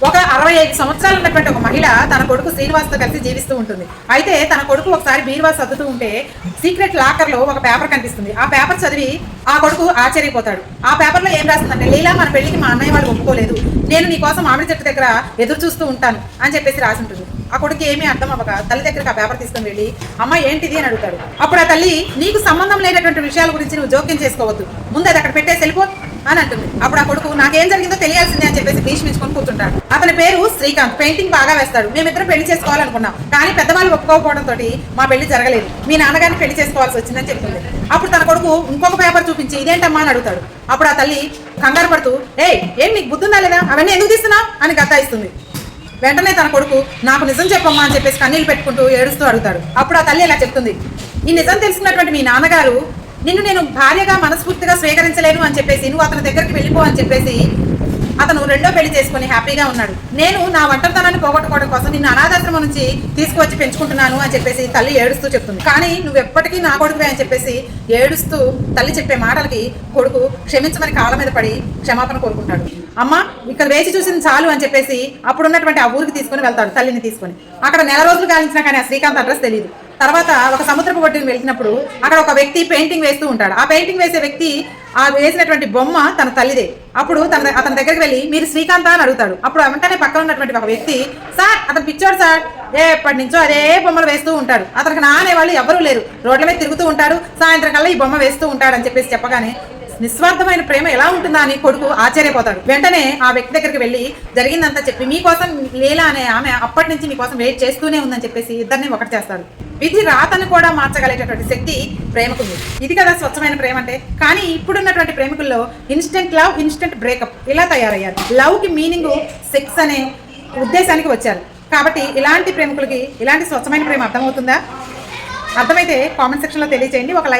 ఒక 65 సంవత్సరాలు ఉన్నటువంటి ఒక మహిళ తన కొడుకు శ్రీనివాస్తో కలిసి జీవిస్తూ ఉంటుంది. అయితే తన కొడుకు ఒకసారి బీరువా సర్దుతూ ఉంటే సీక్రెట్ లాకర్ లో ఒక పేపర్ కనిపిస్తుంది. ఆ పేపర్ చదివి ఆ కొడుకు ఆశ్చర్యపోతాడు. ఆ పేపర్ లో ఏం రాస్తుందంటే, లీలా మన పెళ్లికి మా అన్నయ్య వాళ్ళు ఒప్పుకోలేదు, నేను నీ కోసం మామిడి చెట్టు దగ్గర ఎదురు చూస్తూ ఉంటాను అని చెప్పేసి రాసి ఉంటుంది. ఆ కొడుకు ఏమీ అర్థం అవ్వక తల్లి దగ్గరికి ఆ పేపర్ తీసుకొని వెళ్ళి, అమ్మ ఏంటిది అని అడుగుతాడు. అప్పుడు ఆ తల్లి, నీకు సంబంధం లేనటువంటి విషయాల గురించి నువ్వు జోక్యం చేసుకోవద్దు, ముందు అది అక్కడ పెట్టేసి వెళ్ళిపో అని అంటుంది. అప్పుడు ఆ కొడుకు నాకేం జరిగిందో తెలియాల్సిందే అని చెప్పేసి భీష్మించుకొని కూర్చుంటాడు. అతని పేరు శ్రీకాంత్, పెయింటింగ్ బాగా వేస్తాడు. మేమిద్దరం పెళ్లి చేసుకోవాలనుకున్నాం, కానీ పెద్దవాళ్ళు ఒప్పుకోకపోవడంతో మా పెళ్లి జరగలేదు, మీ నాన్నగారిని పెళ్లి చేసుకోవాల్సి వచ్చిందని చెప్తుంది. అప్పుడు తన కొడుకు ఇంకొక పేపర్ చూపించి ఇదేంటమ్మా అని అడుగుతాడు. అప్పుడు ఆ తల్లి కంగారు పడుతూ, ఏం నీకు బుద్ధుందా లేదా, అవన్నీ ఎందుకు తీస్తున్నావు అని గద్దాయిస్తుంది. వెంటనే తన కొడుకు నాకు నిజం చెప్పమ్మా అని చెప్పేసి కన్నీళ్ళు పెట్టుకుంటూ ఏడుస్తూ అడుగుతాడు. అప్పుడు ఆ తల్లి ఇలా చెప్తుంది, ఈ నిజం తెలుసుకున్నటువంటి మీ నాన్నగారు నిన్ను నేను భార్యగా మనస్ఫూర్తిగా స్వీకరించలేను అని చెప్పేసి నువ్వు అతని దగ్గరికి వెళ్ళిపో అని చెప్పేసి అతను రెండో పెళ్లి చేసుకుని హ్యాపీగా ఉన్నాడు. నేను నా ఒంటరితనాన్ని పోగొట్టుకోవడం కోసం నిన్ను అనాథాశ్రమం నుంచి తీసుకువచ్చి పెంచుకుంటున్నాను అని చెప్పేసి తల్లి ఏడుస్తూ చెప్తుంది. కానీ నువ్వు ఎప్పటికీ నా కొడుకువే అని చెప్పేసి ఏడుస్తూ తల్లి చెప్పే మాటలకి కొడుకు క్షమించమని కాళ్ళ మీద పడి క్షమాపణ కోరుకుంటాడు. అమ్మ ఇక్కడ వేచి చూసింది చాలు అని చెప్పేసి అప్పుడున్నటువంటి ఆ ఊరికి తీసుకుని వెళ్తాడు తల్లిని తీసుకొని. అక్కడ నెల రోజులు కాలించినా కానీ ఆ శ్రీకాంత్ అడ్రస్ తెలియదు. తర్వాత ఒక సముద్రపు ఒడ్డుకి వెళ్తున్నప్పుడు అక్కడ ఒక వ్యక్తి పెయింటింగ్ వేస్తూ ఉంటాడు. ఆ పెయింటింగ్ వేసే వ్యక్తి ఆ వేసినటువంటి బొమ్మ తన తల్లిదే. అప్పుడు అతని దగ్గరికి వెళ్ళి మీరు శ్రీకాంత్ అని అడుగుతాడు. అప్పుడు వెంటనే పక్కన ఉన్నటువంటి ఒక వ్యక్తి, సార్ అతను పిచ్చోడు సార్, ఎప్పటి నుంచో అదే బొమ్మలు వేస్తూ ఉంటాడు, అతనికి నానే వాళ్ళు ఎవరూ లేరు, రోడ్ల మీద తిరుగుతూ ఉంటాడు, సాయంత్రం కల్లా ఈ బొమ్మ వేస్తూ ఉంటాడు అని చెప్పేసి చెప్పగానే నిస్వార్థమైన ప్రేమ ఎలా ఉంటుందా అని కొడుకు ఆశ్చర్యపోతాడు. వెంటనే ఆ వ్యక్తి దగ్గరికి వెళ్ళి జరిగిందంతా చెప్పి మీకోసం లీలా అనే ఆమె అప్పటి నుంచి మీకోసం వెయిట్ చేస్తూనే ఉందని చెప్పేసి ఇద్దరిని ఒకటి చేస్తాడు. విధి రాతను కూడా మార్చగలిగేటటువంటి శక్తి ప్రేమకుంది. ఇది కదా స్వచ్ఛమైన ప్రేమ అంటే. కానీ ఇప్పుడున్నటువంటి ప్రేమికుల్లో ఇన్స్టెంట్ లవ్, ఇన్స్టెంట్ బ్రేకప్ ఇలా తయారయ్యారు. లవ్ కి మీనింగ్ సెక్స్ అనే ఉద్దేశానికి వచ్చారు. కాబట్టి ఇలాంటి ప్రేమికులకి ఇలాంటి స్వచ్ఛమైన ప్రేమ అర్థమవుతుందా? అర్థమైతే కామెంట్ సెక్షన్ లో తెలియజేయండి. ఒక లైక్